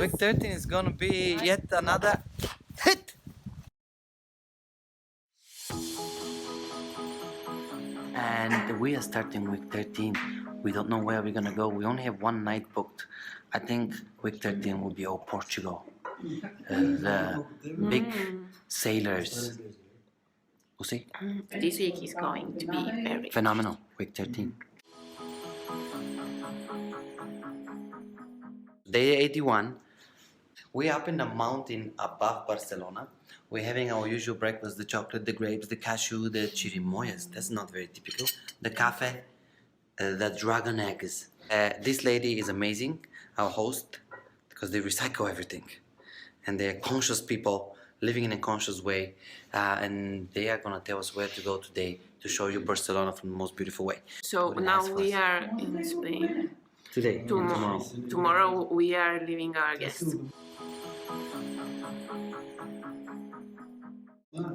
Week 13 is gonna be yet another hit. And we are starting week 13. We don't know where we're gonna go. We only have one night booked. I think week 13 will be all Portugal. The big sailors. We'll see. This week is going to be very Phenomenal. Week 13. Day 81. We're up in the mountain above Barcelona. We're having our usual breakfast, the chocolate, the grapes, the cashew, the chirimoyas. That's not very typical. The cafe, the dragon eggs. This lady is amazing, our host, because they recycle everything. And they're conscious people living in a conscious way. And they are going to tell us where to go today to show you Barcelona from the most beautiful way. So now we are in Spain. Today, tomorrow. Tomorrow we are leaving our guests.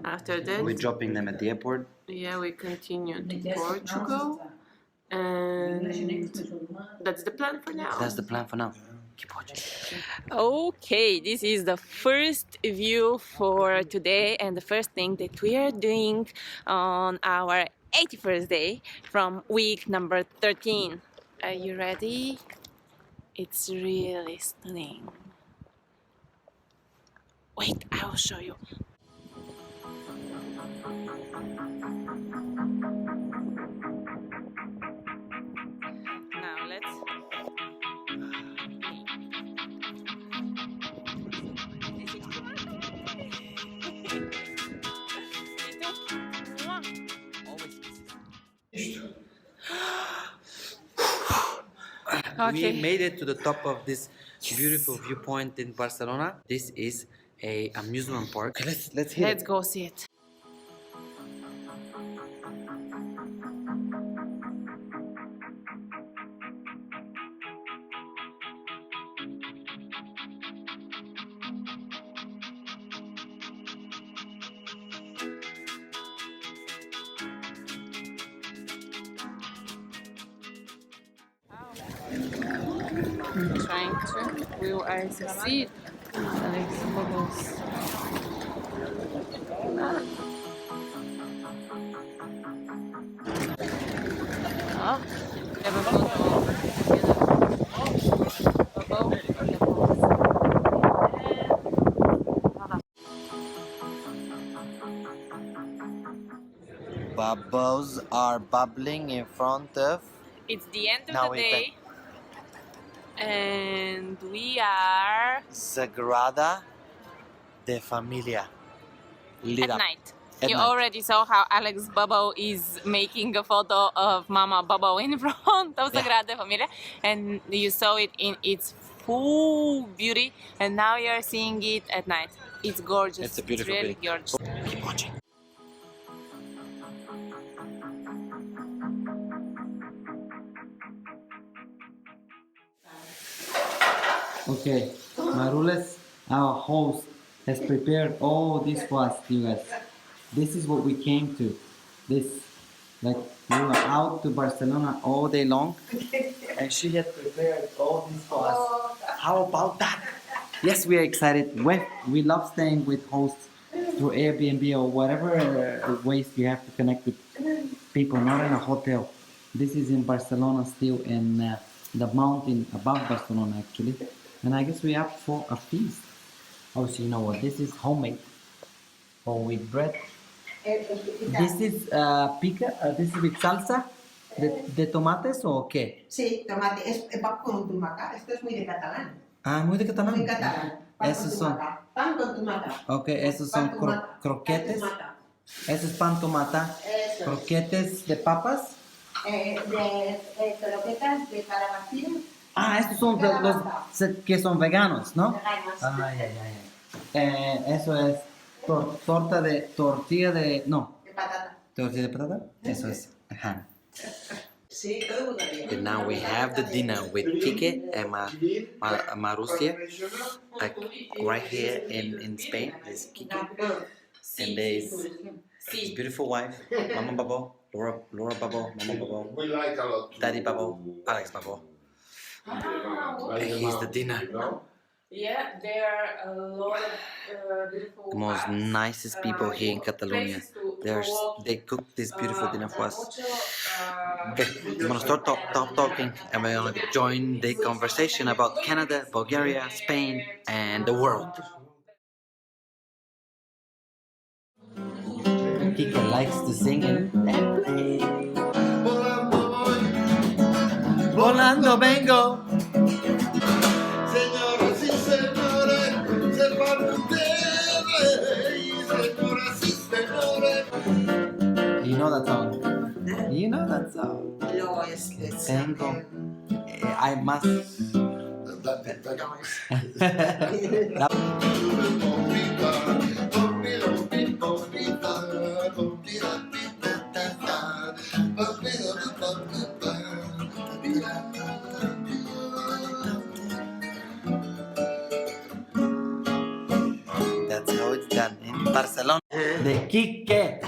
After that, We're dropping them at the airport. yeah, we continue to Portugal, and that's the plan for now. That's the plan for now. Keep watching. Okay, this is the first view for today and the first thing that we are doing on our 81st day from week number 13. Are you ready? It's really stunning. Wait, I will show you. Now let's... Okay. We made it to the top of this beautiful viewpoint in Barcelona. This is a amusement park. Okay, let's hit Let's it. go see it. Trying to, will I succeed? Alex bubbles. Oh, never Bubbles are bubbling in front of... It's the end of Now the we day, and we are Sagrada de Familia. Lit at up. night. At You night. already saw how Alex Bubble is making a photo of Mama Bubble in front of Sagrada Familia, and you saw it in its full beauty, and now you're seeing it at night. It's gorgeous. It's a beautiful really beauty. gorgeous. Keep watching. Okay, Marules, our host, has prepared all this for us, you guys. This is what we came to. We were out to Barcelona all day long, and she has prepared all this for us. How about that? Yes, we are excited. We love staying with hosts through Airbnb or whatever ways you have to connect with people, not in a hotel. This is in Barcelona still, in the mountain above Barcelona actually. And I guess we're up for a feast. Oh, so you know what? This is homemade, or with bread. This is pica. This is with salsa de tomates o qué? Sí, tomate. Es pan con tumaca. Esto es muy de catalán. Ah, muy de catalán. Muy catalán. Pan Esos con son. tumaca. Pan con tumaca. Okay, esos son croquetes. Eso es pan tomata. Eso. Croquetes de papas. Croquetas de calabacín. Ah, estos son los que son veganos, ¿no? Veganos. Eso es tortilla de... No. De patata. Tortilla de patata? Eso es. Ajá. Sí, todo el mundo bien. And now we have the dinner with Kike and Marussia, right here in Spain. There's Kike, and there's his beautiful wife, Mama Babo, Laura Babo, Mama Babo, We like a lot. Daddy Babo, Alex Babo. And here's the dinner. Yeah, there are a lot of beautiful The most parks, nicest people here in Catalonia. They cook this beautiful dinner for us. Okay, I'm gonna stop talking and we're gonna join the conversation about Canada, Bulgaria, Spain, and the world. Kika likes to sing and play. Volando vengo. Señoras y señores, sepan ustedes, señoras y señores. You know that song. You know that song. No, es Tengo. I must. That's how it's done in Barcelona. De Quique.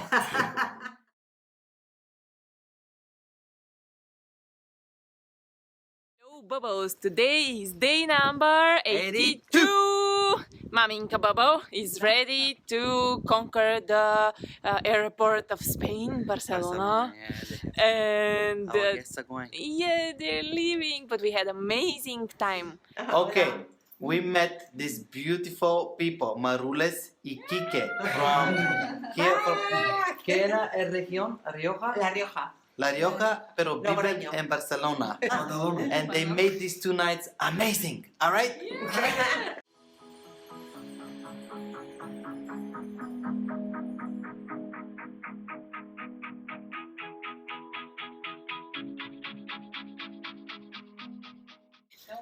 Hello, Bubbles. Today is day number 82. Maminka Bubble is ready to conquer the airport of Spain, Barcelona. And Our guests are going. yeah, they're leaving, but we had amazing time. Okay, we met these beautiful people, Marules y Quique, from here. ¿Qué era el región? ¿Rioja? La Rioja. La Rioja, pero viven Logroño. en Barcelona. And they made these 2 nights amazing, alright?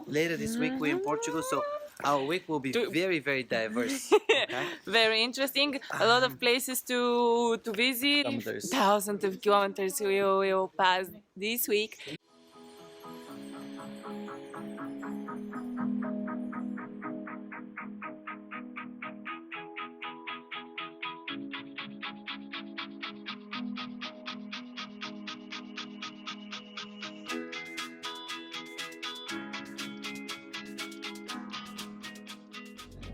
Later this week we're in Portugal, so our week will be very, very diverse. Okay? Very interesting. A lot of places to visit. Kilometers. Thousands of kilometers we will pass this week.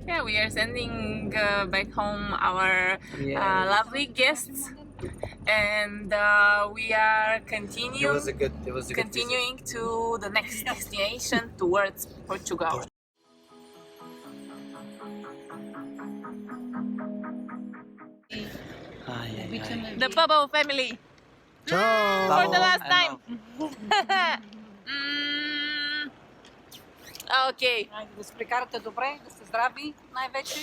Yeah, we are sending back home our lovely guests, and we are It was a good continuing to the next destination towards Portugal. The Bubble family for the last time. Okay. Да се прекарате добре, да сте здрави най-вече.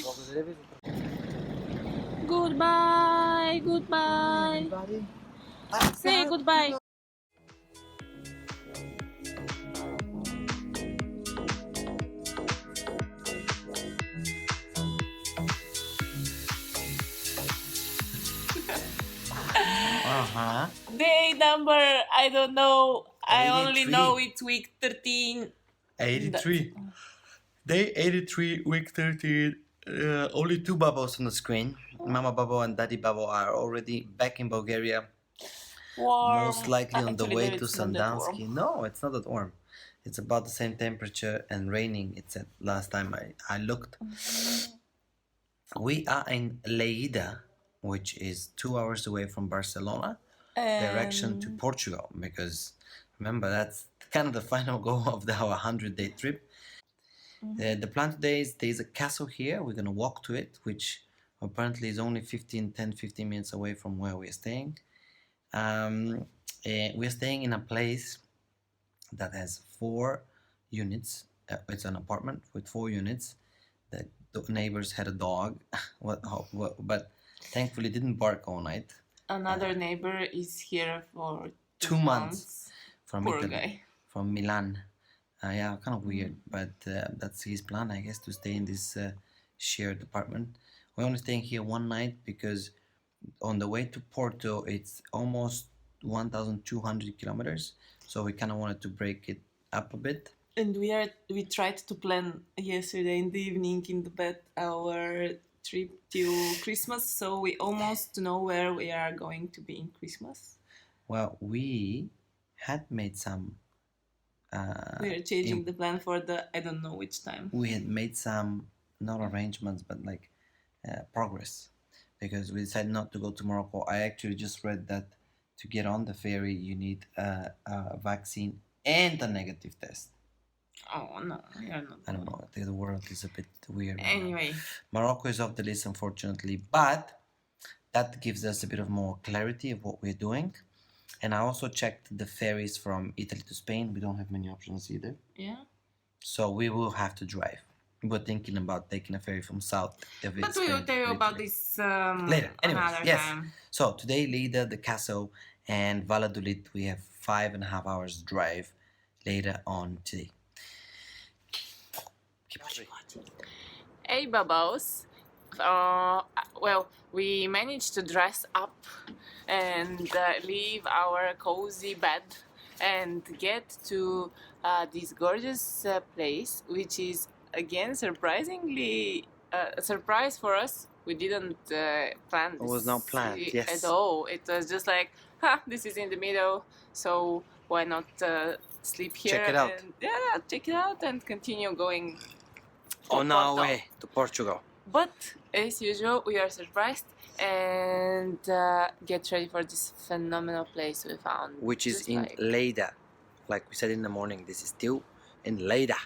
Goodbye, goodbye. Say goodbye. Day number, I don't know. I only 83. know it's week 13. 83. Day 83, week 13. Only 2 bubbles on the screen. Mama Bubble and Daddy Bubble are already back in Bulgaria. Warm. Most likely on the Actually, way there to it's not that Sandansky. warm. No, it's not that warm. It's about the same temperature and raining, it said last time I looked. We are in Lleida, which is 2 hours away from Barcelona, direction to Portugal, because remember that's kind of the final goal of our 100-day trip. The plan today is there's a castle here. We're gonna walk to it, which apparently is only 15 minutes away from where we're staying. We're staying in a place that has 4 units. It's an apartment with 4 units. The neighbors had a dog, but thankfully didn't bark all night. Another neighbor is here for 2 months from Poor Italy, guy. from Milan. Yeah, kind of weird, but that's his plan, I guess, to stay in this shared apartment. We're only staying here 1 night because on the way to Porto, it's almost 1,200 kilometers. So we kind of wanted to break it up a bit. And we tried to plan yesterday in the evening in the bed our trip till Christmas, so we almost know where we are going to be in Christmas. Well, we had made some We are changing the plan for the I don't know which time. We had made some, not arrangements, but like progress, because we decided not to go to Morocco. I actually just read that to get on the ferry you need a vaccine and a negative test. Oh no, we are not. I don't know, I think the world is a bit weird right now. Anyway, Morocco is off the list, unfortunately, but that gives us a bit of more clarity of what we're doing. And I also checked the ferries from Italy to Spain. We don't have many options either. yeah. So we will have to drive. We're thinking about taking a ferry from south of But we will tell you about this later. Anyways, another yes. time. So today, Lleida, the castle, and Valladolid, we have 5.5 hours drive later on today. Keep watching. Hey Bubbles. Well, we managed to dress up and leave our cozy bed and get to this gorgeous place, which is again surprisingly a surprise for us. We didn't plan this. It was not planned, yes. At all. It was just like, this is in the middle, so why not sleep here? Check it out. And, yeah, check it out and continue going On to our Porto. way to Portugal. But as usual, we are surprised and get ready for this phenomenal place we found. Which is Just in like- Lleida. Like we said in the morning, this is still in Lleida.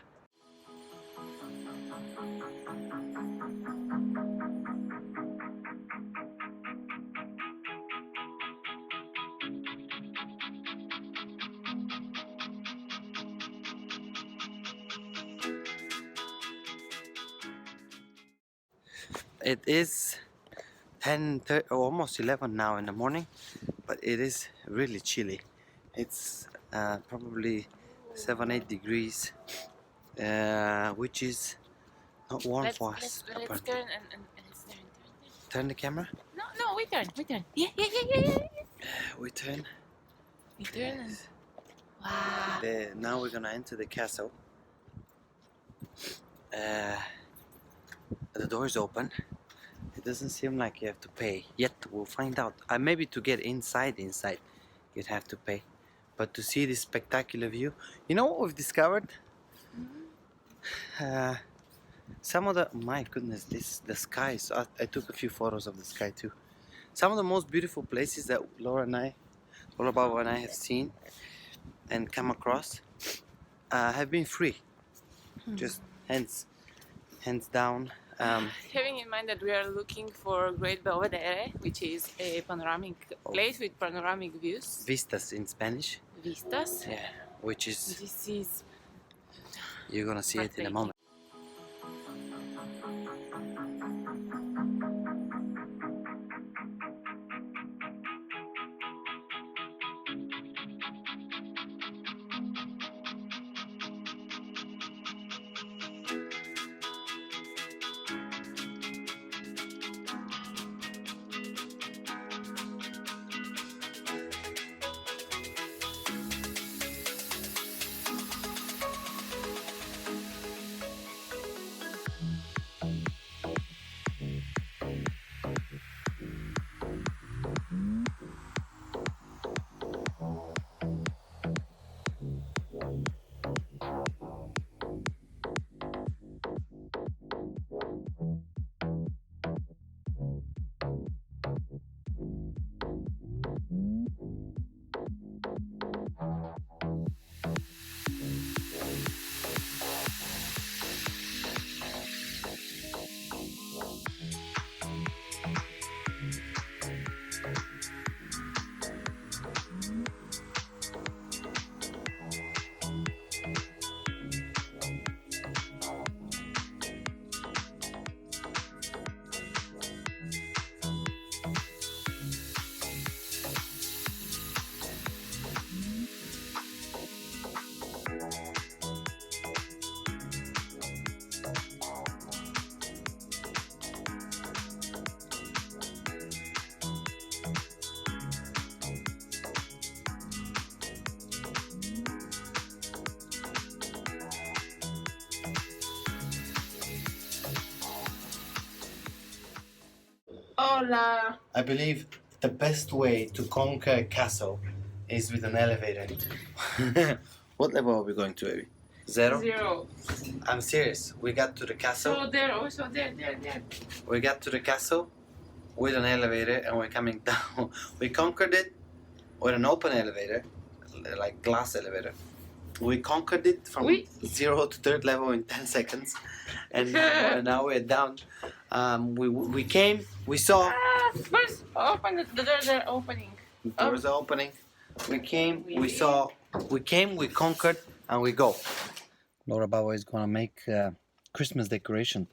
It is 10:30, or almost 11 now in the morning, but it is really chilly. It's probably 7-8 degrees, which is not warm for us. Let's apparently. turn and let's turn. Turn the camera. No, we turn. Yeah. We turn. We turn. And... Wow. Now we're gonna enter the castle. The door is open. It doesn't seem like you have to pay yet. We'll find out. Maybe to get inside, you'd have to pay. But to see this spectacular view, you know what we've discovered? Some of the, my goodness, the skies. I took a few photos of the sky too. Some of the most beautiful places that Laura Baba and I have seen and come across have been free. Just hands down. Having in mind that we are looking for Great Belvedere, which is a panoramic place with panoramic views. Vistas in Spanish. Vistas. Yeah, which is, This is you're gonna see it in a moment. Hola. I believe the best way to conquer a castle is with an elevator. What level are we going to, baby? 0? 0. I'm serious. We got to the castle. So there, also there. We got to the castle with an elevator and we're coming down. We conquered it with an open elevator, like glass elevator. We conquered it from 0 to 3rd level in 10 seconds. And now we're down. We came, we saw. First, open the doors are opening. The doors are opening. We came, we saw. We came, we conquered, and we go. Laura Baba is gonna make Christmas decoration.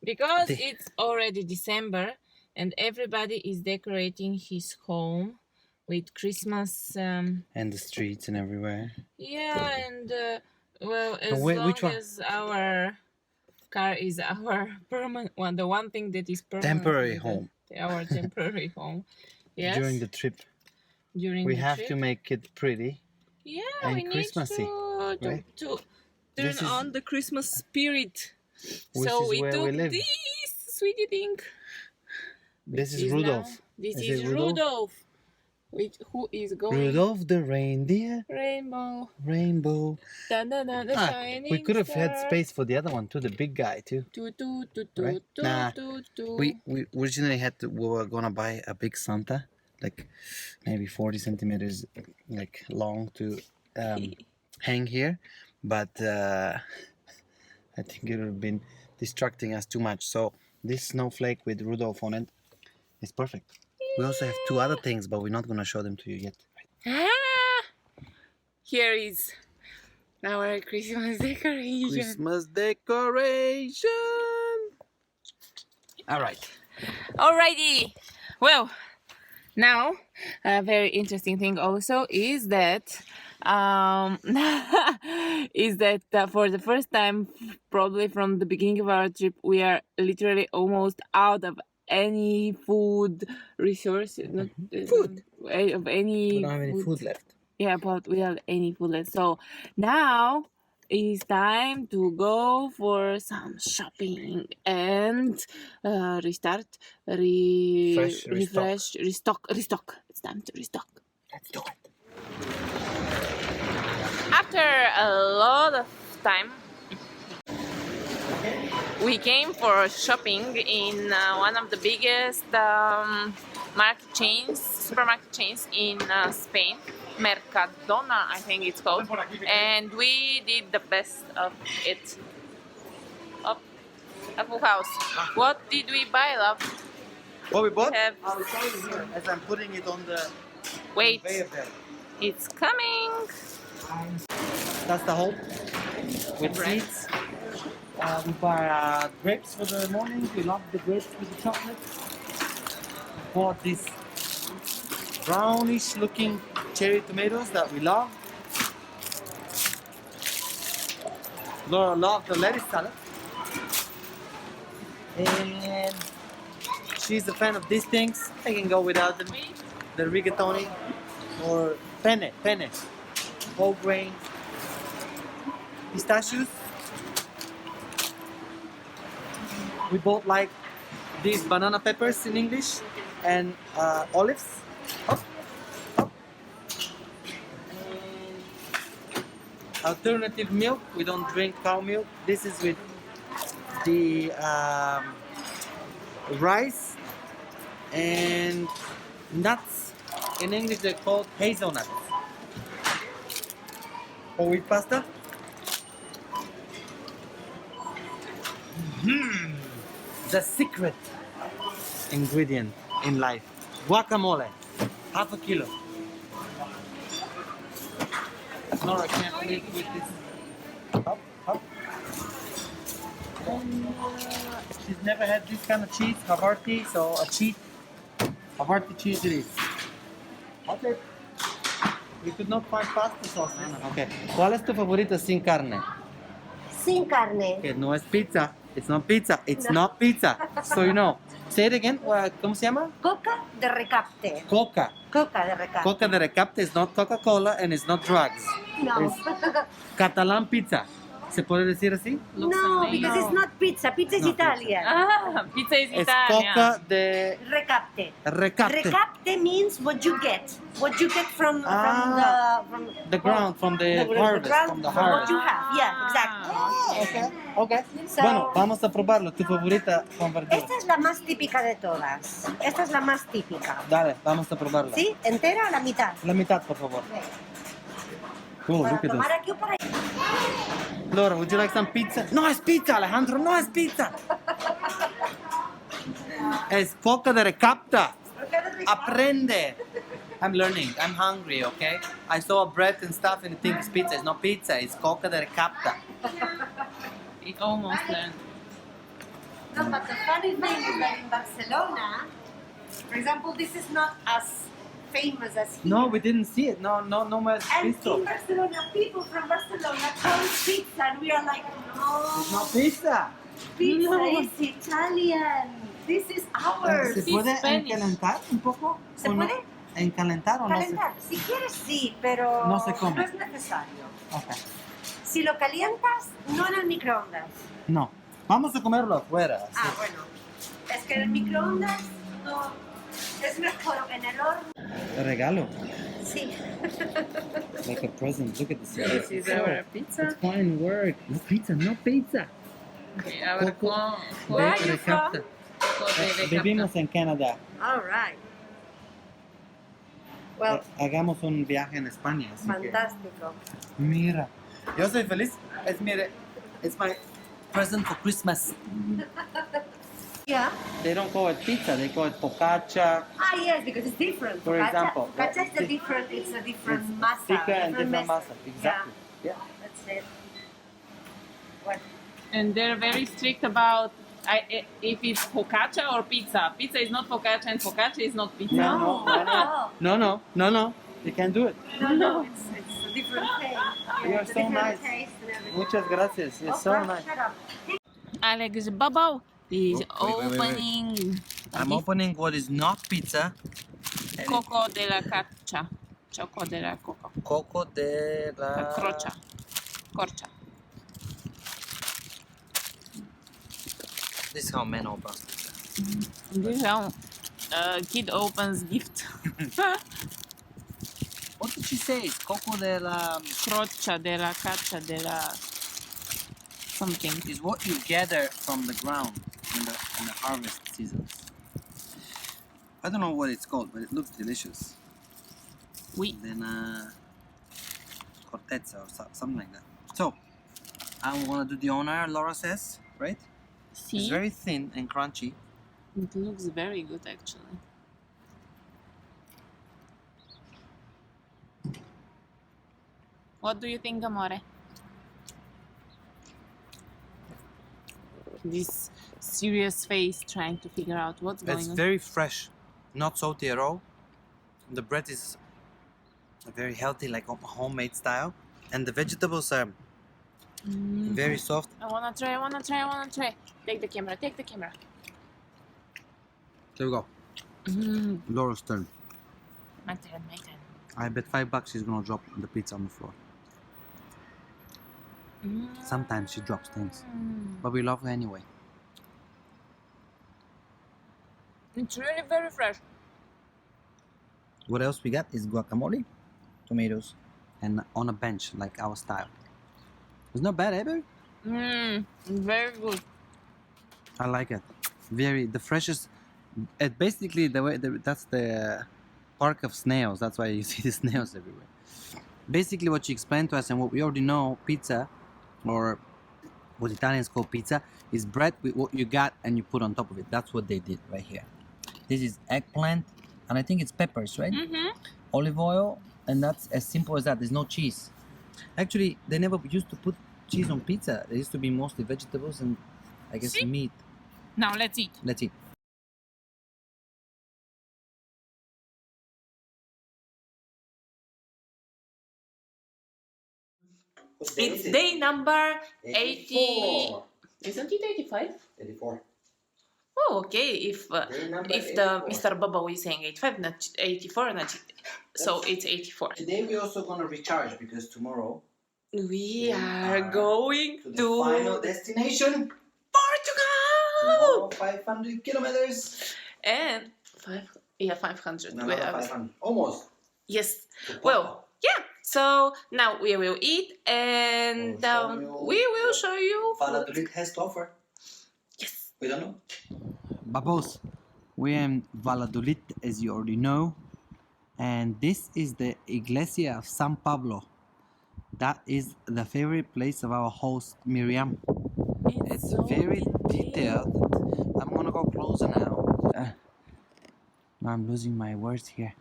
Because it's already December and everybody is decorating his home with Christmas. And the streets and everywhere. Yeah, and well, as Wait, long which one? as our car is our permanent one, the one thing that is permanent. Temporary home. Our temporary home. Yes. During the trip. During we the have trip. to make it pretty. Yeah, and we need Christmassy, to turn This is- on the Christmas spirit. This So is we where took we live. this sweetie thing. This is Is Rudolph. now- This Is is it Rudolph? Rudolph. Who is going? Rudolph the reindeer, Rainbow. rainbow. Dun, dun, dun, the shining We could have had star. space for the other one too, the big guy too. Toot, toot, toot, toot, Right? toot, Nah, toot, toot. We originally we were gonna buy a big Santa, like maybe 40 centimeters, like long to hang here, but I think it would have been distracting us too much. So this snowflake with Rudolph on it is perfect. We also have 2 other things, but we're not gonna show them to you yet. Ah! Here is our Christmas decoration. Christmas decoration. All right. Alrighty. Well, now a very interesting thing also is that for the first time, probably from the beginning of our trip, we are literally almost out of any food resources. Not, Food. Of any. We don't have any food left. Yeah, but we have any food left. So now it's time to go for some shopping and restart, refresh, restock. It's time to restock. Let's do it. After a lot of time, we came for shopping in one of the biggest supermarket chains in Spain, Mercadona, I think it's called, and we did the best of it. A full house. What did we buy, love? What we bought? Have- I'll show you here as I'm putting it on the Wait, conveyor belt. it's coming. That's the whole with seeds. We buy grapes for the morning. We love the grapes with the chocolate. Bought these brownish looking cherry tomatoes that we love. Laura loves the lettuce salad. And she's a fan of these things. I can go without them. The rigatoni or penne, whole grain, pistachios. We bought like these banana peppers in English and olives. Hop, hop. And alternative milk. We don't drink cow milk. This is with the rice and nuts. In English they're called hazelnuts. Whole wheat pasta. The secret ingredient in life. Guacamole. Half a kilo. Nora can't live with this. Hop, hop. And, she's never had this kind of cheese, Havarti, so a cheat. Havarti cheese it is. Okay. We could not find pasta sauce. Okay. ¿Cuál es tu favorita sin carne? Sin carne. Que no es pizza. It's not pizza. It's not pizza. So you know. Say it again. ¿Cómo se llama? Coca de recapte. Coca. Coca de recapte. Coca de recapte is not Coca-Cola and it's not drugs. No. It's Catalan pizza. ¿Se puede decir así? Looks No, amazing. because it's not pizza. Pizza is No, Italian. Ah, pizza is Es Italian. coca de Recapte. recapte. Recapte means what you get. What you get from The ground, from the harvest, ground, from the from what harvest. you have. Yeah, exactly. Okay, okay. So- Bueno, vamos a probarlo. Tu favorita con verduras. Esta es la más típica de todas. Esta es la más típica. Dale, vamos a probarla. ¿Sí? ¿Entera o la mitad? La mitad, por favor. Oh, ¿Para look at tomar this. aquí o para allá? Laura, would you like some pizza? No es pizza, Alejandro, no es pizza. Es coca de recapta. Aprende. I'm learning. I'm hungry, okay? I saw bread and stuff and I think it's pizza. It's not pizza, it's coca de recapta. It almost learned. No, but the funny thing is that in Barcelona, for example, this is not as famous as here. No, we didn't see it. No más And visto. in Barcelona, people from Barcelona call it pizza, and we are like, It's no, not pizza. pizza No. is Italian. This is ours. ¿Se puede Spanish. encalentar un poco? ¿Se ¿O no? puede? ¿Encalentar o no? Calentar, si quieres sí, pero No se come. no es necesario. Okay. Si lo calientas, no en el microondas. No. Vamos a comerlo afuera. sí. Ah, bueno. Es que en el microondas no. Es mejor en el horno. Regalo. Sí. Like a present. Look at this. This is our pizza. It's fine work. No pizza, no pizza. Okay, our Coco Where are de you from? recapta. Vivimos en Canadá. All right. Well, Hagamos un viaje en España. Así que, fantástico. mira. Yo soy feliz. It's my present for Christmas. Yeah. They don't call it pizza. They call it focaccia. Ah, yes, because it's different. For example, Focaccia is a different. It's a different masa. Thicker and different masa. masa. Exactly. Yeah. That's it. What? And they're very strict about if it's focaccia or pizza. Pizza is not focaccia and focaccia is not pizza. No. You can't do it. No, it's a different thing. You are It's a so different nice. taste and everything. Muchas gracias. It's so Okay, nice. shut up. Alex Bubble is Oh, wait. opening I'm opening what is not pizza. Coco de la Caccia. Choco de la Coco. Coco de la... Crocha. Corcha. This is how men open pizza. This is how kid opens gift. What did she say? It's coco de la... Crocha de la Caccia de la something. Is what you gather from the ground in the harvest seasons. I don't know what it's called, but it looks delicious. Oui. Then corteza or something like that. So, I want to do the honor, Laura says, right? It's See? very thin and crunchy. It looks very good actually. What do you think, amore? This serious face trying to figure out what's going It's on. very fresh, not salty at all. The bread is very healthy, like homemade style, and the vegetables are very soft. I wanna try. Take the camera. There we go. Laura's turn. My turn. I bet $5 she's gonna drop the pizza on the floor. Sometimes she drops things, but we love her anyway. It's really very fresh. What else we got is guacamole, tomatoes, and on a bench like our style. It's not bad, ever. Very good. I like it. The freshest. It basically that's the park of snails. That's why you see the snails everywhere. Basically, what she explained to us and what we already know, pizza, or what Italians call pizza, is bread with what you got and you put on top of it. That's what they did right here. This is eggplant, and I think it's peppers, right? Olive oil, and that's as simple as that. There's no cheese. Actually, they never used to put cheese on pizza. There used to be mostly vegetables and I guess See? meat. Now let's eat. Let's eat. It's day number 80. Isn't it 85? 84. Oh, okay. If the 84. Mr. Baba is saying 85, not 84, not so it's 84. Today we're also gonna recharge because tomorrow We are going to the to final destination. Portugal! 500 kilometers. And 500. No, Wait, not 500. Almost. Yes. To Porto. Well, yeah. So now we will eat and we will show you. Valladolid has to offer. Yes. We don't know. Babos, we're in Valladolid, as you already know, and this is the Iglesia of San Pablo. That is the favorite place of our host Miriam. It's so very detailed. I'm gonna go closer now. I'm losing my words here.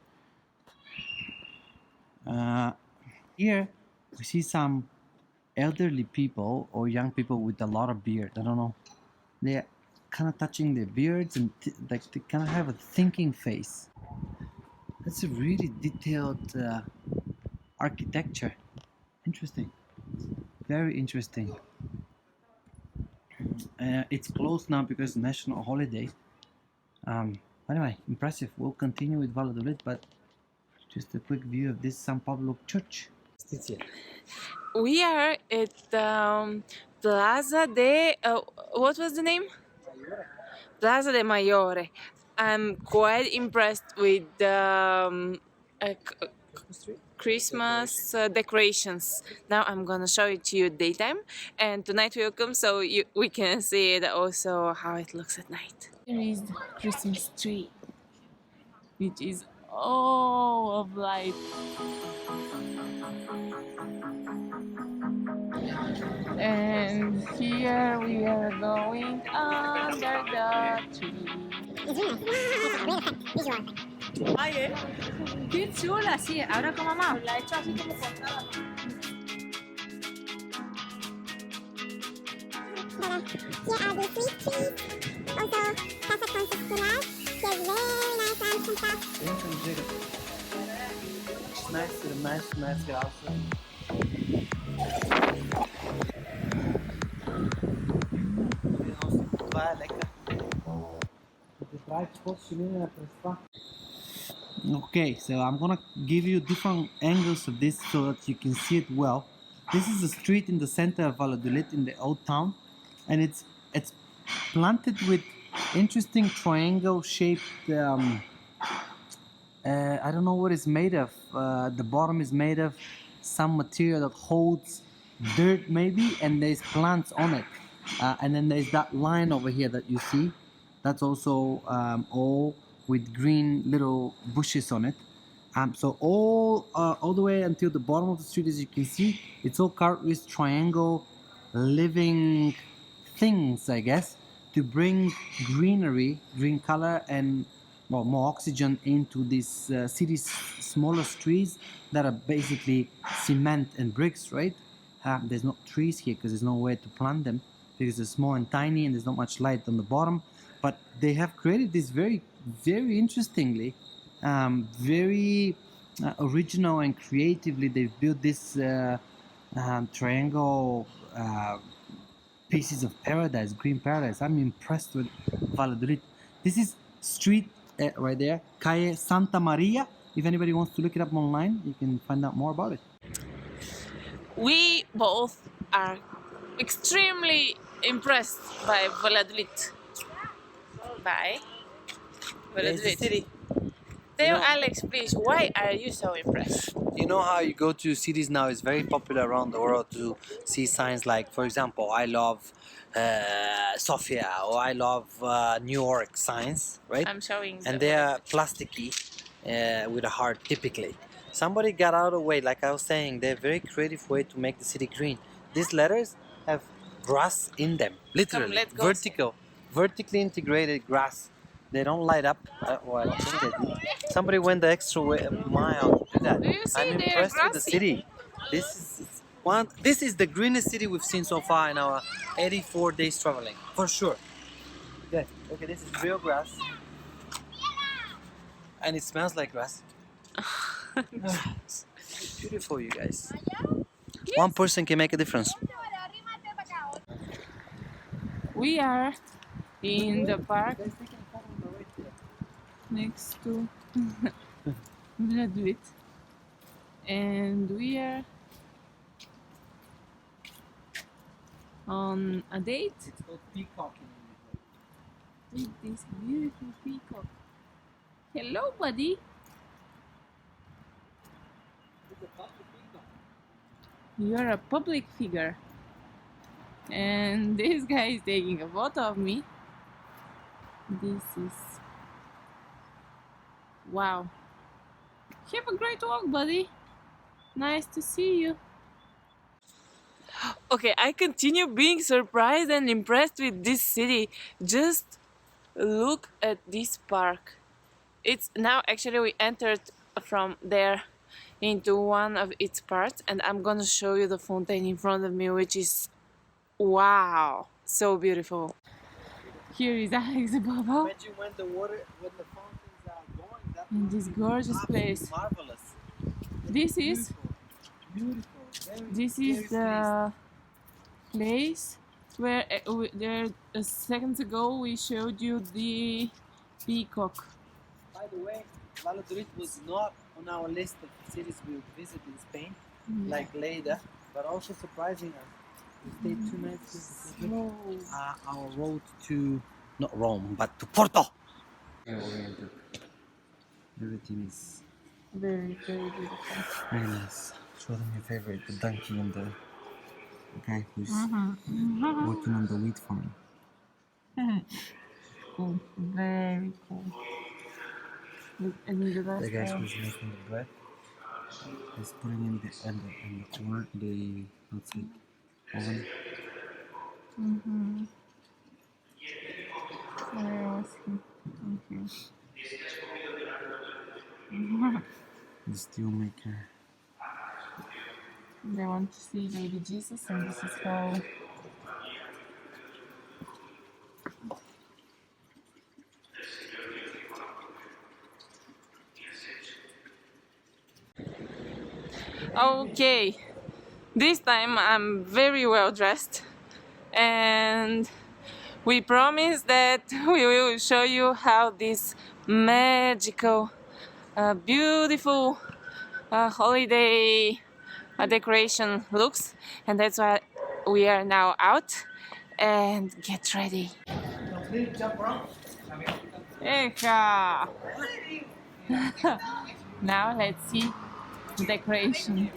Here we see some elderly people or young people with a lot of beard. I don't know. They're kind of touching their beards and like they kind of have a thinking face. That's a really detailed architecture. Interesting. Very interesting. It's closed now because of national holiday. Anyway, impressive. We'll continue with Valladolid, but just a quick view of this San Pablo Church. We are at Plaza de what was the name? Plaza de Maiore. I'm quite impressed with the Christmas decorations. Now I'm gonna show it to you daytime, and tonight we'll come so we can see it also how it looks at night. Here is the Christmas tree, which is all of light. And here we are going under the tree. Ay, qué chula, sí. Ahora como mamá. La he hecho así como cortada. Here are the sweet trees. Also, Casa Conceptual. There's very nice lamps and stuff. It's nice house. Okay, so I'm gonna give you different angles of this so that you can see it well. This is a street in the center of Valladolid in the old town, and it's planted with interesting triangle shaped I don't know what it's made of. The bottom is made of some material that holds dirt maybe, and there's plants on it. And then there's that line over here that you see. That's also all with green little bushes on it. So all the way until the bottom of the street, as you can see, it's all carved with triangle living things, I guess, to bring greenery, green color, and well, more oxygen into these city's smaller streets that are basically cement and bricks, right? There's not trees here because there's nowhere to plant them because they're small and tiny and there's not much light on the bottom. But they have created this very, very interestingly, very original and creatively. They've built this triangle pieces of paradise, green paradise. I'm impressed with Valladolid. This is street right there, Calle Santa Maria. If anybody wants to look it up online, you can find out more about it. We both are extremely impressed by Valladolid. By Valladolid. City. Tell Alex, please, why are you so impressed? You know how you go to cities now, it's very popular around the world to see signs like, for example, I love Sofia or I love New York signs, right? I'm showing And they are plasticky with a heart typically. Somebody got out of the way, like I was saying, they're a very creative way to make the city green. These letters have grass in them, literally, vertically integrated grass. They don't light up. Well, I don't think they do. Somebody went the extra mile to do that. Do you see I'm they're impressed with the grassy? city. This is the greenest city we've seen so far in our 84 days traveling, for sure. Yeah. Okay, this is real grass, and it smells like grass. It's beautiful, you guys. Yes. One person can make a difference. We are in the park next to Valladolid, and we are on a date It's called peacocking. with this beautiful peacock. Hello, buddy. You're a public figure. And this guy is taking a photo of me. This is... wow. Have a great walk, buddy. Nice to see you. Okay, I continue being surprised and impressed with this city. Just look at this park. It's now actually we entered from there into one of its parts, and I'm gonna show you the fountain in front of me, which is wow, so beautiful. Here is Alex Baba Imagine when the fountains are going, that in this gorgeous place. marvelous. This is the place where seconds ago we showed you the peacock. By the way, Valladolid was not on our list of cities we would visit in Spain, like Lleida, but also surprising us. We stayed 2 nights our road to, not Rome, but to Porto. Everything is Very, very beautiful. very nice. Show them your favorite, the donkey and the guy who's working on the wheat farm. Cool, very cool. Look, and the rest The guy who's making the bread is putting in the corn, the outside oven. Where was he? Okay. The steel maker. They want to see baby Jesus, and this is how. Okay, this time I'm very well dressed, and we promise that we will show you how this magical, beautiful holiday decoration looks, and that's why we are now out and get ready. Eka! Now let's see the decoration.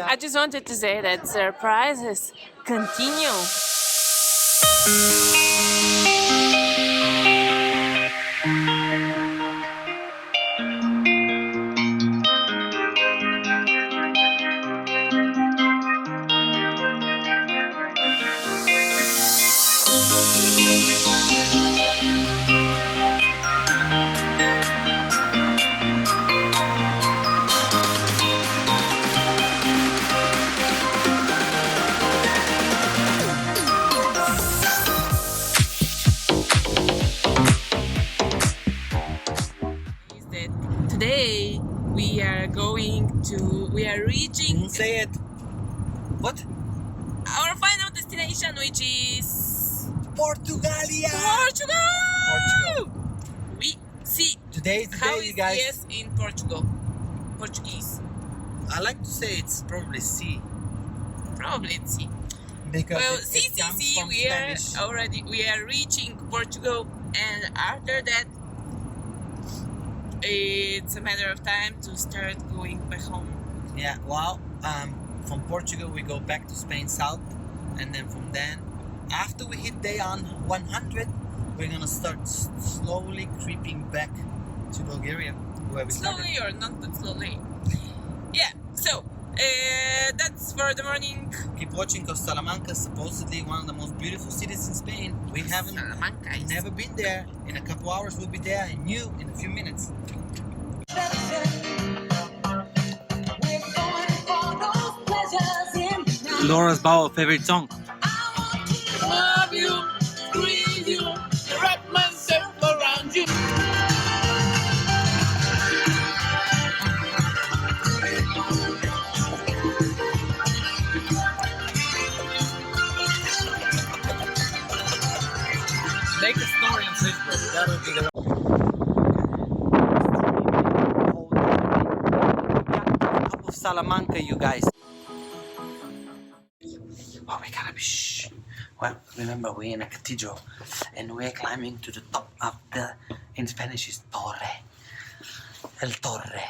I just wanted to say that surprises continue. Today we are reaching Say it. What? our final destination, which is Portugalia. Portugal. We see Today is the how day, is guys. yes in Portugal. Portuguese. I like to say it's probably C. Probably it's C. Because Well, it comes from Spanish. we are reaching Portugal, and after that it's a matter of time to start going back home. Yeah, well, from Portugal we go back to Spain south, and then from then, after we hit day on 100, we're gonna start slowly creeping back to Bulgaria, where we started. Slowly or not that slowly. Yeah, so that's for the morning. Keep watching, because Salamanca is supposedly one of the most beautiful cities in Spain. We haven't Salamanca is never been there. In a couple hours we'll be there, and you in a few minutes. Laura's Bauer favorite song. love you, squeeze you, wrap myself around you. Make a story on Facebook. That would be the Top of Salamanca, you guys. Oh, we gotta be shh. Well, remember we're in a cathedral and we're climbing to the top of the, in Spanish is torre. El torre.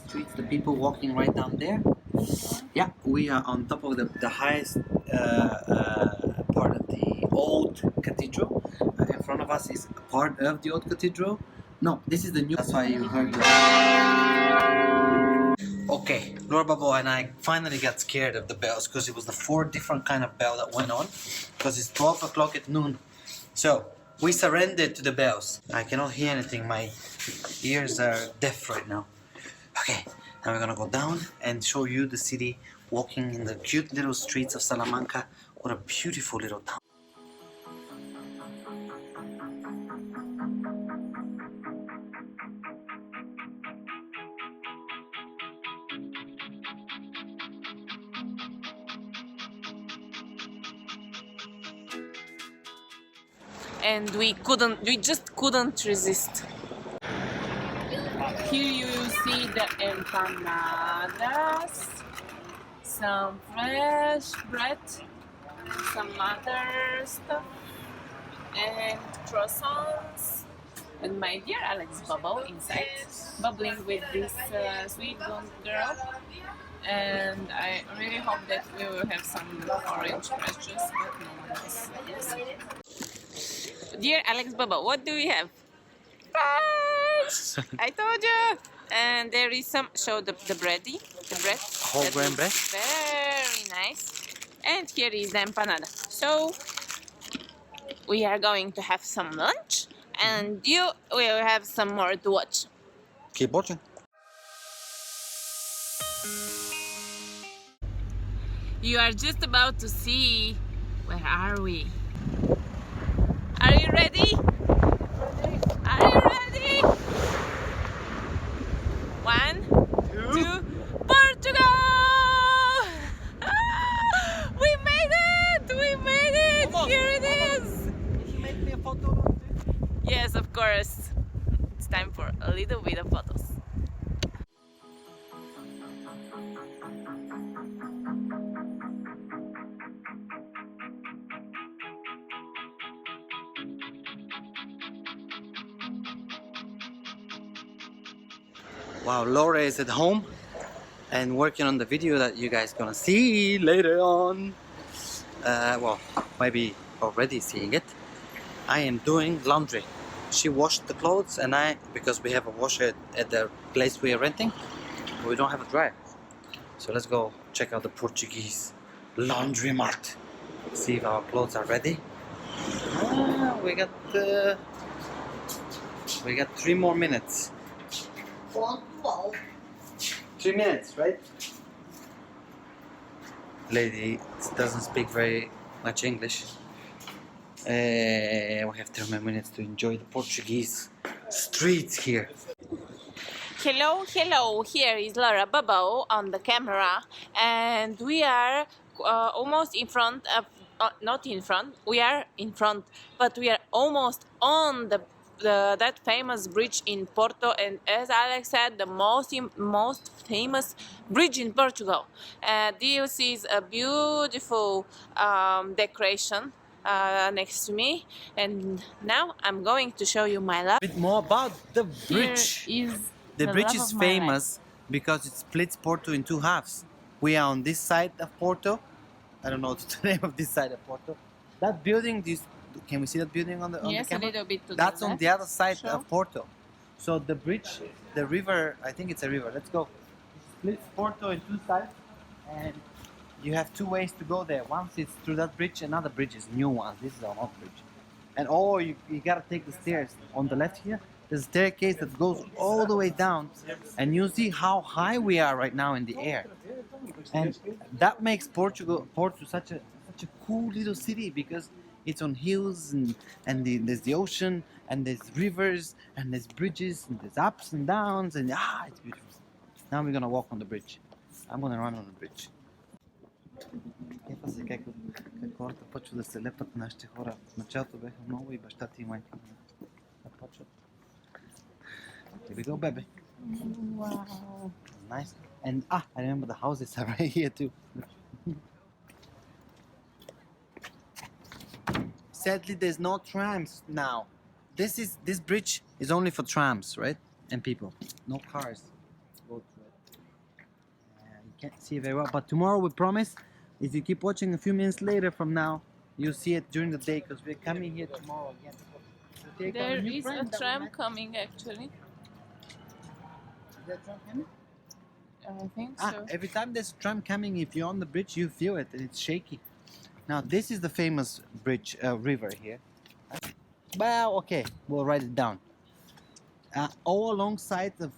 Streets, the people walking right down there. Yeah, we are on top of the highest part of the old cathedral. In front of us is a part of the old cathedral. No, this is the new. That's why you heard Okay, Laura Babo and I finally got scared of the bells because it was the 4 different kind of bell that went on because it's 12 o'clock at noon. So we surrendered to the bells. I cannot hear anything. My ears are deaf right now. Okay, now we're gonna go down and show you the city, walking in the cute little streets of Salamanca. What a beautiful little town. And we just couldn't resist. Here you see the empanadas, some fresh bread, some other stuff, and croissants. And my dear Alex Bubble inside, bubbling with this sweet blonde girl. And I really hope that we will have some orange fresh juice, but no one else. Dear Alex Bubble, what do we have? Fresh! I told you! And there is some, show the bread. Whole grain bread? Very nice. And here is the empanada. So, we are going to have some lunch, and you will have some more to watch. Keep watching. You are just about to see, where are we? Are you ready? Are you ready? 1, 2, Portugal! We made it! We made it! Here it is! Can you make me a photo? Yes, of course. It's time for a little bit of photos. Wow, Laura is at home and working on the video that you guys gonna see later on. Well, maybe already seeing it. I am doing laundry. She washed the clothes and because we have a washer at the place we are renting, we don't have a dryer. So let's go check out the Portuguese laundromat. See if our clothes are ready. We got 3 more minutes. 3 minutes, right? Lady doesn't speak very much English. We have 3 more minutes to enjoy the Portuguese streets here. Hello, hello, here is Laura Babo on the camera, and we are almost in front of, not in front, we are in front, but we are almost on that famous bridge in Porto, and as Alex said, the most famous bridge in Portugal. This is a beautiful decoration next to me, and now I'm going to show you my love. A bit more about the bridge. Here is the bridge love is of my famous because it splits Porto in 2 halves. We are on this side of Porto. I don't know the name of this side of Porto. That building, can we see that building on the Yes, camera? a little bit to That's the on left. the other side Sure. of Porto. So the bridge, the river, I think it's a river. Let's go. It splits Porto in 2 sides, and you have 2 ways to go there. Once it's through that bridge, another bridge is new one. This is an old bridge. And you gotta take the stairs on the left here. There's a staircase that goes all the way down, and you see how high we are right now in the air. And that makes Porto such a cool little city because It's on hills and there's the ocean and there's rivers and there's bridges and there's ups and downs and it's beautiful. Now we're gonna walk on the bridge. I'm gonna run on the bridge. Как хората почват да се лепат нашите хора. В началото бяха много и бащата и майка да почват. Here we go, baby. Wow. Nice. And I remember the houses are right here too. Sadly, there's no trams now. This bridge is only for trams, right? And people. No cars go through it. You can't see it very well, but tomorrow we promise. If you keep watching a few minutes later from now, you'll see it during the day because we're coming here tomorrow again. There is a tram coming actually. Is that tram coming? I think so. Every time there's a tram coming, if you're on the bridge, you feel it and it's shaky. Now this is the famous bridge, river here. Well, okay, we'll write it down. All alongside of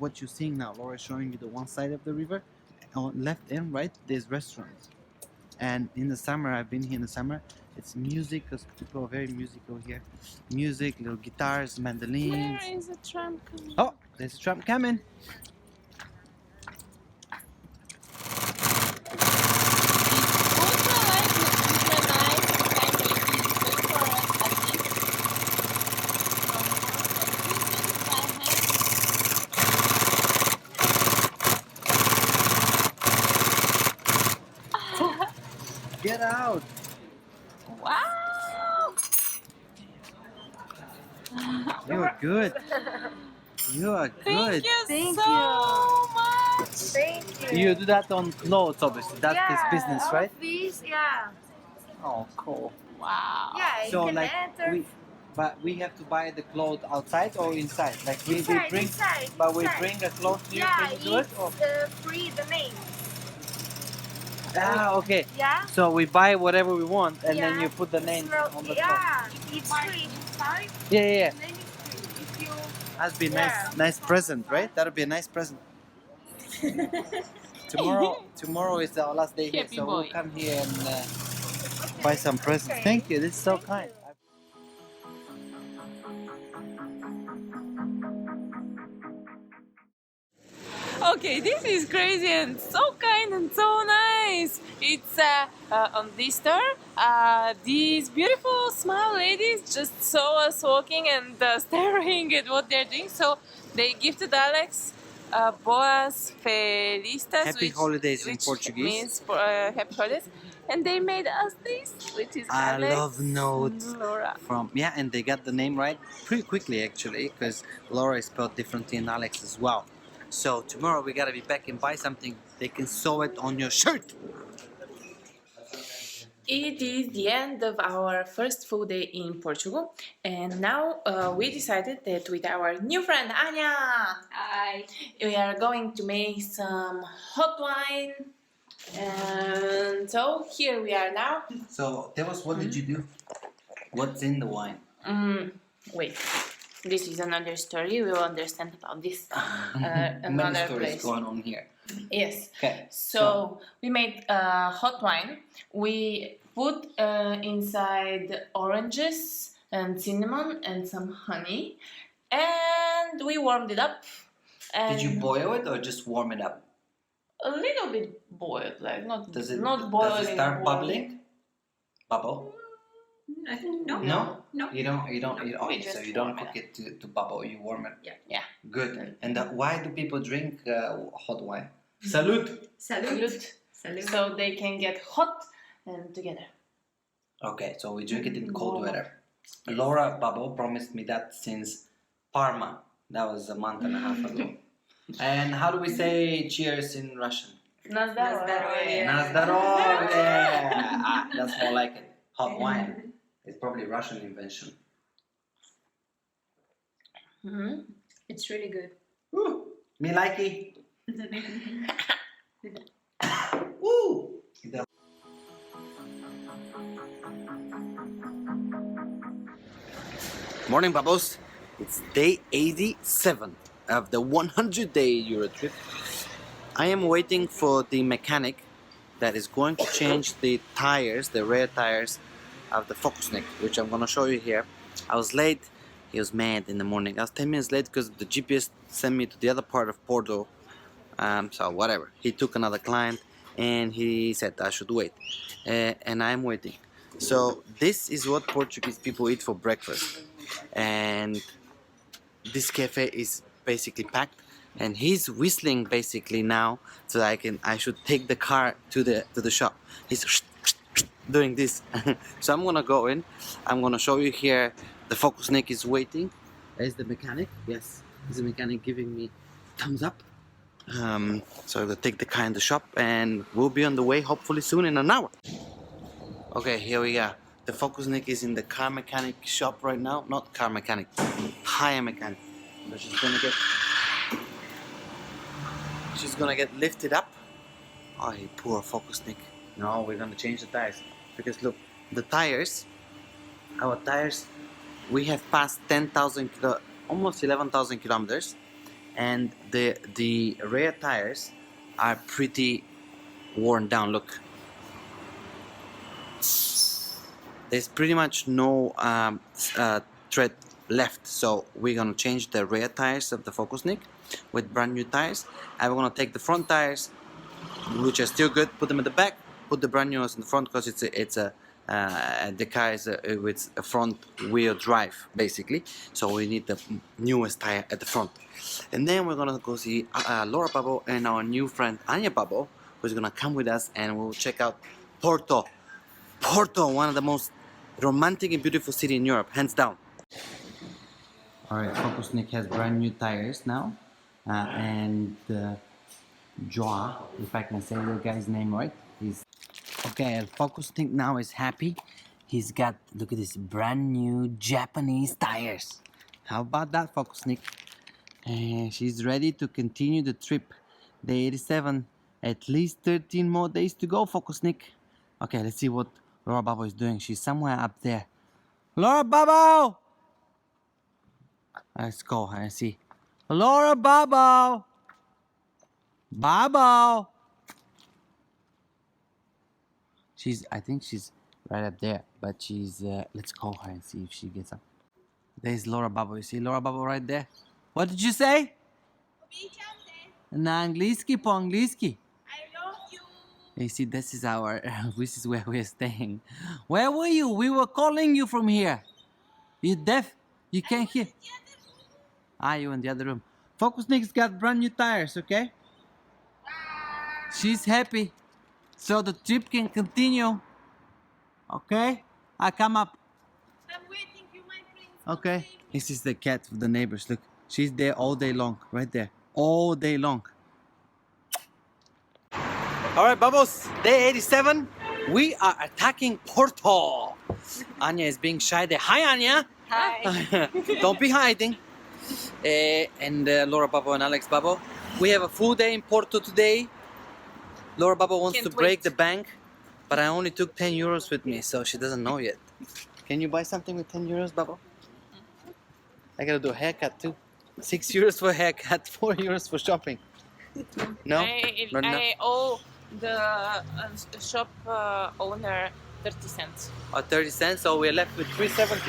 what you're seeing now, Laura is showing you the one side of the river. On left and right, there's restaurants. And in the summer, I've been here in the summer, it's music because people are very musical here. Music, little guitars, mandolins. There is a tram coming. Oh, there's a tram coming. Get out! Wow! You are good. You are good. Thank you so much. Thank you. You do that on clothes, obviously. That's this business, all right? of these, yeah. Oh, cool. Wow. Yeah, So you can like enter. but we have to buy the clothes outside or inside. Like we Inside, bring, inside, but we inside. bring a clothes to you, Yeah, bring it to us. it's Or? free, the name. Okay. Yeah? So we buy whatever we want, and then Yeah, you put the name it's on the top. Yeah, it's free. Inside, Yeah, yeah, yeah. the name is free. If you That'd be a Yeah. nice present, right? That'd be a nice present. Tomorrow is our last day here, Happy so boy. we'll come here and buy some presents. Okay. Thank you. This is so kind. Okay, this is crazy and so kind and so nice. It's on this store. These beautiful small ladies just saw us walking and staring at what they're doing. So they gifted Alex Boas Felistas, Happy holidays in which Portuguese. means happy holidays. And they made us this, which is I Alex love notes and Laura. from and they got the name right pretty quickly actually, because Laura is spelled differently and Alex as well. So tomorrow we gotta be back and buy something. They can sew it on your shirt. It is the end of our first full day in Portugal, and now we decided that with our new friend Anya, we are going to make some hot wine. And so here we are now. So tell us, what did you do? What's in the wine? Wait, this is another story. We will understand about this Many another stories place. going on here. Yes. Okay. So we made hot wine. We put inside oranges and cinnamon and some honey, and we warmed it up. And Did you boil it or just warm it up? a little bit boiled, like not Does it not boiling. Does it start boiling. bubbling? Bubble? I think no. No. No. You don't. We Okay, just so you don't warm cook it to bubble. You warm it. Yeah. Good. And why do people drink hot wine? Salud. Salute. So they can get hot and together. Okay, so we drink it in cold weather. Laura Babo promised me that since Parma. That was a month and a half ago. And how do we say cheers in Russian? Na zdrowie. Na zdrowie! That's more like it. Hot wine. It's probably a Russian invention. It's really good. Woo! Me likey. Woo! Morning, Bubbles. It's day 87 of the 100-day Euro trip. I am waiting for the mechanic that is going to change the tires, the rear tires, of the focusnik, which I'm gonna show you here. I was late. He was mad in the morning. I was 10 minutes late because the GPS sent me to the other part of Porto. So whatever. He took another client and he said I should wait. And I'm waiting. So this is what Portuguese people eat for breakfast. And this cafe is basically packed. And he's whistling basically now so that I should take the car to the shop. He's doing this. So I'm gonna go in. I'm gonna show you here. The focusnik is waiting. There's the mechanic. Yes, there's the mechanic giving me thumbs up. So I'll take the car in the shop and we'll be on the way hopefully soon in an hour. Okay, here we are. The focusnik is in the car mechanic shop right now. Not car mechanic, tire mechanic. So she's gonna get lifted up. Oh, you poor focusnik. No, we're gonna change the tires because look, the tires, our tires, we have passed 10,000 almost 11,000 kilometers, and the rear tires are pretty worn down. Look, there's pretty much no tread left, so we're gonna change the rear tires of the focusnik with brand new tires, and we're gonna take the front tires, which are still good, put them at the back, put the brand new ones in the front because the car is with a front wheel drive basically, so we need the newest tire at the front. And then we're gonna go see Laura Pablo and our new friend Anya Pablo, who's gonna come with us, and we'll check out Porto. Porto, one of the most romantic and beautiful city in Europe, hands down. Alright, focusnik has brand new tires now, and Joa, if I can say the guy's name right, he's okay. Focusnik now is happy. He's got, look at this, brand new Japanese tires. How about that, focusnik? And she's ready to continue the trip. Day 87, at least 13 more days to go, focusnik. Okay, let's see what Laura Babo is doing. She's somewhere up there. Laura Babo! Let's go and see. Laura Babo! Babo! I think she's right up there, but she's, let's call her and see if she gets up. There's Laura Babo. You see Laura Babo right there? What did you say? Na angliski po angliski. I love you. You see, this is where we're staying. Where were you? We were calling you from here. You deaf? You can't hear? You in the other room. Focusnik's got brand new tires, okay? She's happy. So the trip can continue. Okay? I come up. I'm waiting you, my prince. Okay. This is the cat of the neighbors. Look, she's there all day long. Right there. All day long. Alright, Bubbles. Day 87. We are attacking Porto. Anya is being shy there. Hi, Anya. Hi. Don't be hiding. And Laura Babo and Alex Babo. We have a full day in Porto today. Laura Babo wants to break the bank, but I only took 10 euros with me, so she doesn't know yet. Can you buy something with 10 euros, Babo? I gotta do a haircut too. 6 euros for a haircut, 4 euros for shopping. No? I owe the shop owner 30 cents. 30 cents, so we're left with 3.70.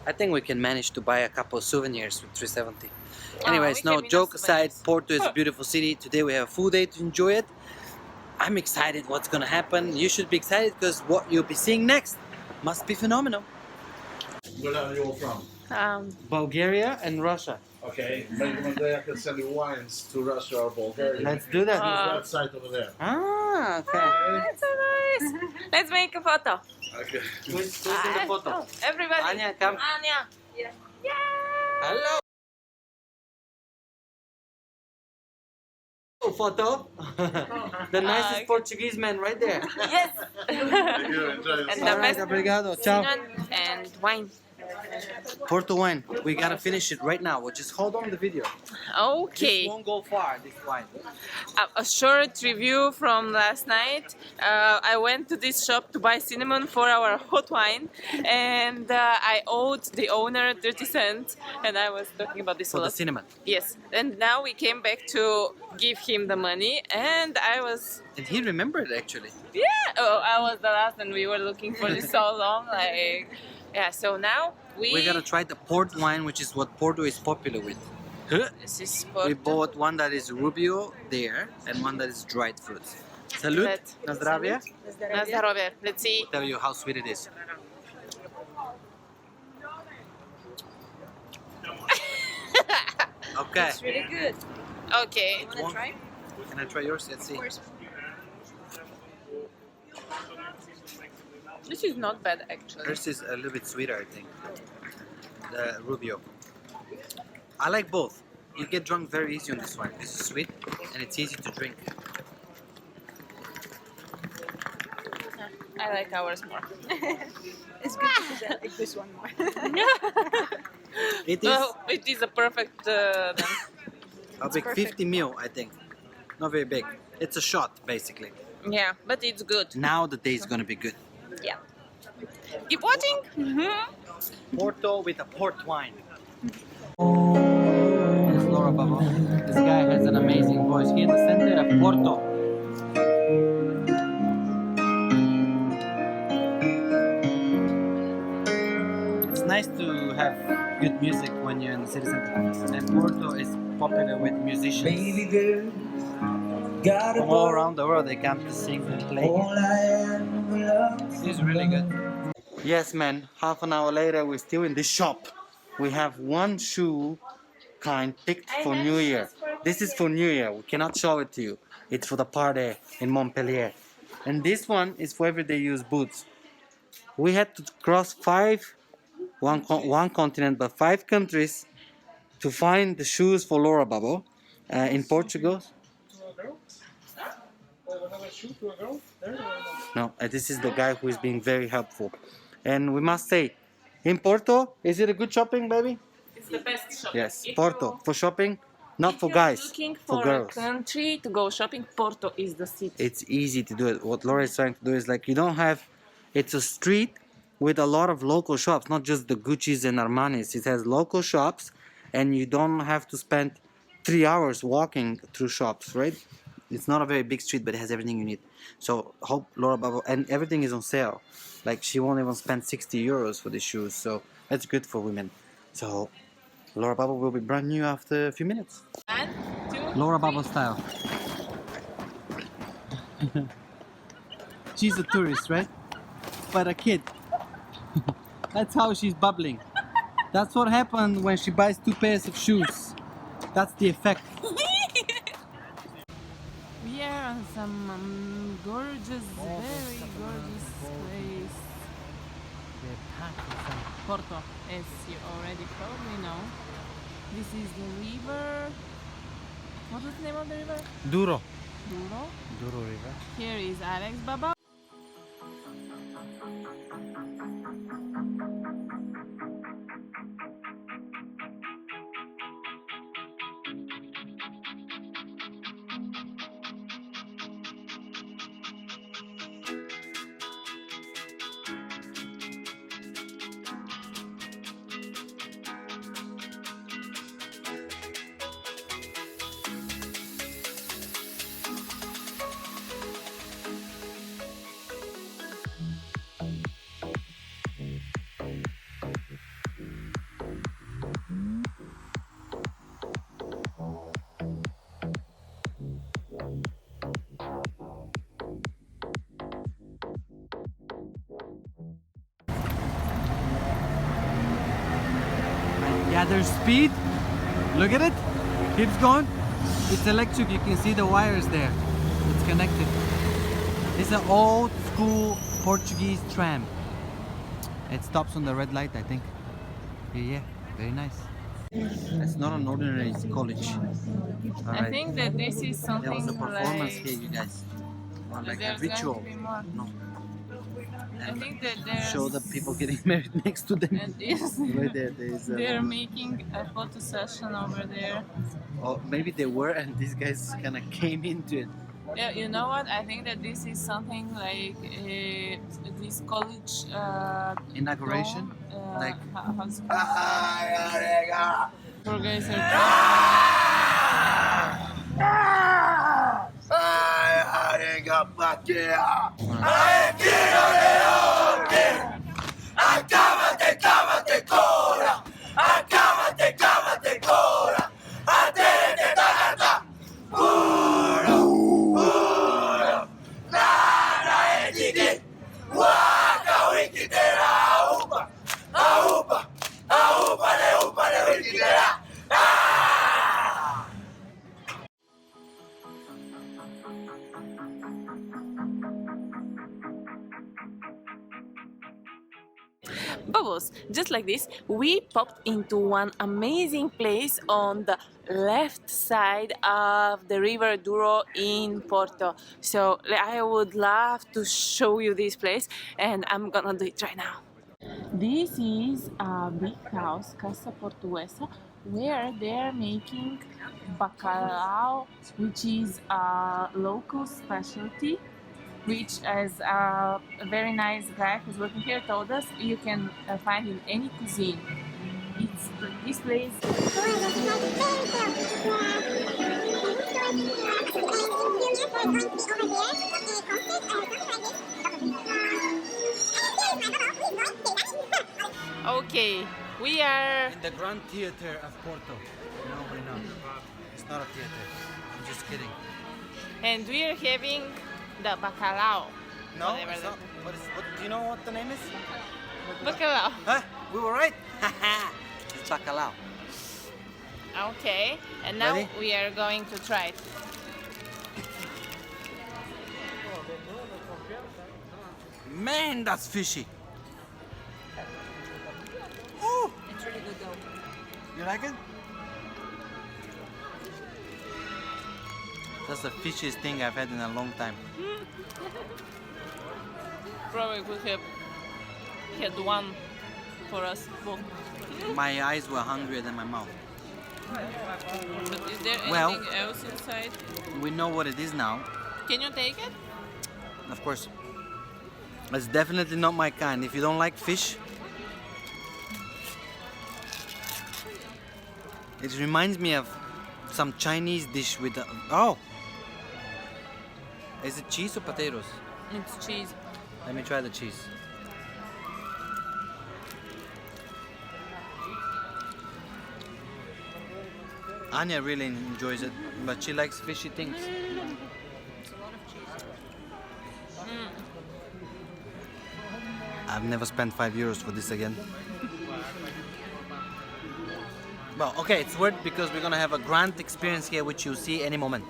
I think we can manage to buy a couple of souvenirs with 3.70. Anyways, no, joke aside, Porto is a beautiful city. Today we have a full day to enjoy it. I'm excited what's gonna happen. You should be excited because what you'll be seeing next must be phenomenal. Where are you all from? Bulgaria and Russia. Okay, maybe one day I can send you wines to Russia or Bulgaria. Let's do that. That site over there. Okay. That's so nice. Let's make a photo. Okay. Who's in the photo? Everybody. Anya, come. Anya. Yeah. Hello. Photo. The nicest okay. Portuguese man right there. Yes. Thank you, enjoy And yourself. the best Obrigado. Ciao. cinnamon and wine. Porto wine. We gotta finish it right now. We'll just hold on the video. Okay. This won't go far, this wine. A short review from last night. I went to this shop to buy cinnamon for our hot wine, and I owed the owner 30 cents, and I was talking about this For a the lot. cinnamon. Yes, and now we came back to give him the money, and I was, And he remembered actually. I was the last, and we were looking for this so long, like, yeah. So now We gotta try the port wine, which is what Porto is popular with. This is We Porto. bought one that is Rubio there and one that is dried fruits. Salud. Na zdravie. Na zdrowie. Let's see. Tell you how sweet it is. Okay. It's really good. Okay. One- Can I try yours? Let's see. This is not bad actually. Hers is a little bit sweeter, I think. The Rubio. I like both. You get drunk very easy on this one. This is sweet and it's easy to drink. I like ours more. It's good because I like this one more. It is No, it is a perfect. how big? 50 ml, I think. Not very big. It's a shot, basically. Yeah, but it's good. Now the day is gonna be good. Yeah. Keep watching. Porto with a port wine. There's Laura Babo. This guy has an amazing voice. Here in the center of Porto. It's nice to have good music when you're in the city center. And Porto is popular with musicians. From all around the world, they come to sing and play. It's really good. Yes, man. Half an hour later, we're still in this shop. We have one shoe kind picked for New Year. This is for New Year. We cannot show it to you. It's for the party in Montpellier. And this one is for everyday use boots. We had to cross one continent, but 5 countries to find the shoes for Laura Babo in Portugal. No, this is the guy who is being very helpful. And we must say, in Porto, is it a good shopping, baby? It's the best shop. Yes, If Porto, for shopping, not if for you're guys, looking for for girls. a country to go shopping, Porto is the city. It's easy to do it. What Laura is trying to do is like, you don't have, it's a street with a lot of local shops, not just the Gucci's and Armani's. It has local shops and you don't have to spend 3 hours walking through shops, right? It's not a very big street, but it has everything you need. So hope Laura Babo, and everything is on sale. Like she won't even spend 60 euros for the shoes. So that's good for women. So Laura Babo will be brand new after a few minutes. 1, 2, Laura Babo style. She's a tourist, right? But a kid. That's how she's bubbling. That's what happened when she buys 2 pairs of shoes. That's the effect. We are on some gorgeous, very gorgeous place. Porto, as you already probably know. This is the river. What is the name of the river? Duro. Douro. Duro River. Here is Alex Baba. Gather speed. Look at it. Keeps going. It's electric. You can see the wires there. It's connected. It's an old school Portuguese tram. It stops on the red light, I think. Yeah, very nice. It's not an ordinary college. All I right. think that this is something There was a performance like... here, you guys. Or like a There's going to ritual. be more. No. I think that there's... show the people getting married next to them. And yes, Right there, there's. they're making a photo session over there. Or maybe they were, and these guys kind of came into it. Yeah, you know what? I think that this is something like this college Inauguration? dome, Like. how's it called? Poor guys are Bubbles, just like this, we popped into one amazing place on the left side of the river Douro in Porto. So I would love to show you this place, and I'm gonna do it right now. This is a big house, Casa Portuguesa, where they're making bacalhau, which is a local specialty, which, as a very nice guy who's working here told us, you can find in any cuisine. It's this place. Okay, we are In the Grand Theater of Porto. No, we're not. It's not a theater. I'm just kidding. and we are having the bacalhau. No, Whatever it's that- not. What, do you know what the name is? Bacalhau. Huh? We were right. It's bacalhau. Okay, and now Ready? we are going to try it. Man, that's fishy. It's really good though. You like it? That's the fishiest thing I've had in a long time. Probably could have had one for us both. My eyes were hungrier than my mouth. But is there anything Well- else inside? We know what it is now. Can you take it? Of course. It's definitely not my kind. If you don't like fish, it reminds me of some Chinese dish with oh! Is it cheese or potatoes? It's cheese. Let me try the cheese. Anya really enjoys it, but she likes fishy things. I've never spent €5 for this again. Well, okay, it's worth because we're gonna have a grand experience here, which you'll see any moment.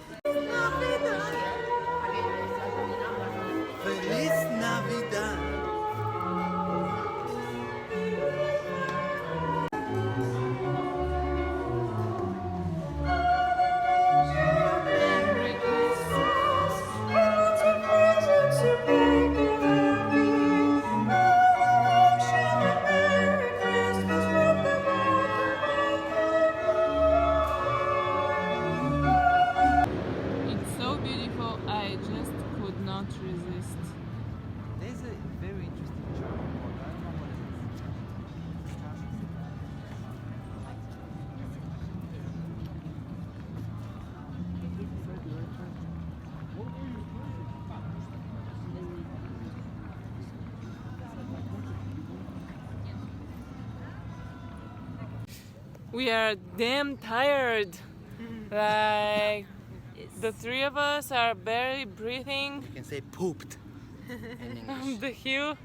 Feliz Navidad. It's so beautiful, I just could not resist. There's a very interesting charm. I don't know what it is. We are damn tired. Like, the three of us are barely breathing You can say pooped in English. on the hill,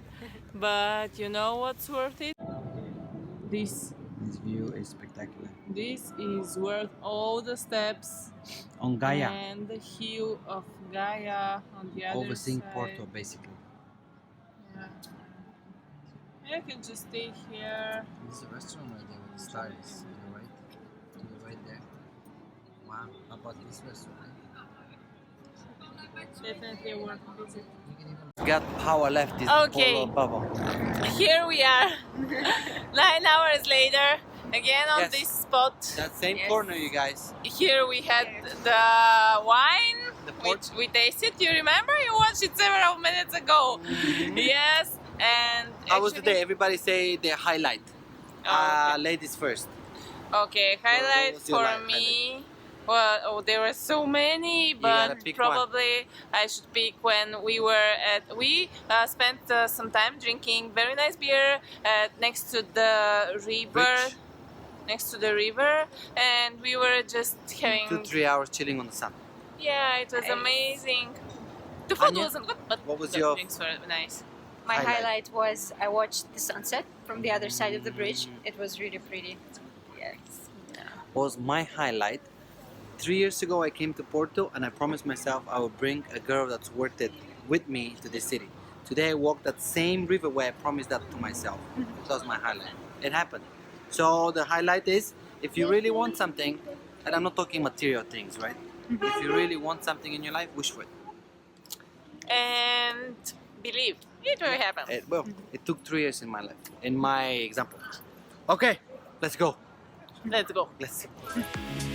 but you know what's worth it? This view is spectacular. This is worth all the steps On Gaia, and the hill of Gaia on the other overseeing side. Porto, basically. Yeah. I can just stay here. There's a restaurant right there with the stars. To the right, to the right there. Wow, how about this restaurant? Definitely worth a visit. Got power left is Okay. Polo Bubble. Here we are, 9 hours later, again on Yes. this spot. That same Yes. corner, you guys. Here we had the wine, The which port. we tasted. You remember? You watched it several minutes ago. Yes, and How was the actually- day? Everybody say their highlight. Okay. Ladies first. Okay, highlight was your for highlight? me. Well, there were so many, gotta but pick probably I should pick when we were at. We spent some time drinking very nice beer next to the river. Beach. Next to the river, and we were just having. 2-3 hours chilling on the sun. Yeah, it was Nice. amazing. The food Anya, wasn't good, but what was the your- drinks were nice. My Highlight. highlight was I watched the sunset from the other side of the bridge. It was really pretty. Yes. Was my highlight. 3 years ago I came to Porto and I promised myself I would bring a girl that's worth it with me to this city. Today I walked that same river where I promised that to myself. That was my highlight. It happened. So the highlight is, if you really want something, and I'm not talking material things, right? If you really want something in your life, wish for it. And believe it will happen. It took 3 years in my life, in my example. Okay, let's go. Let's go. Let's see.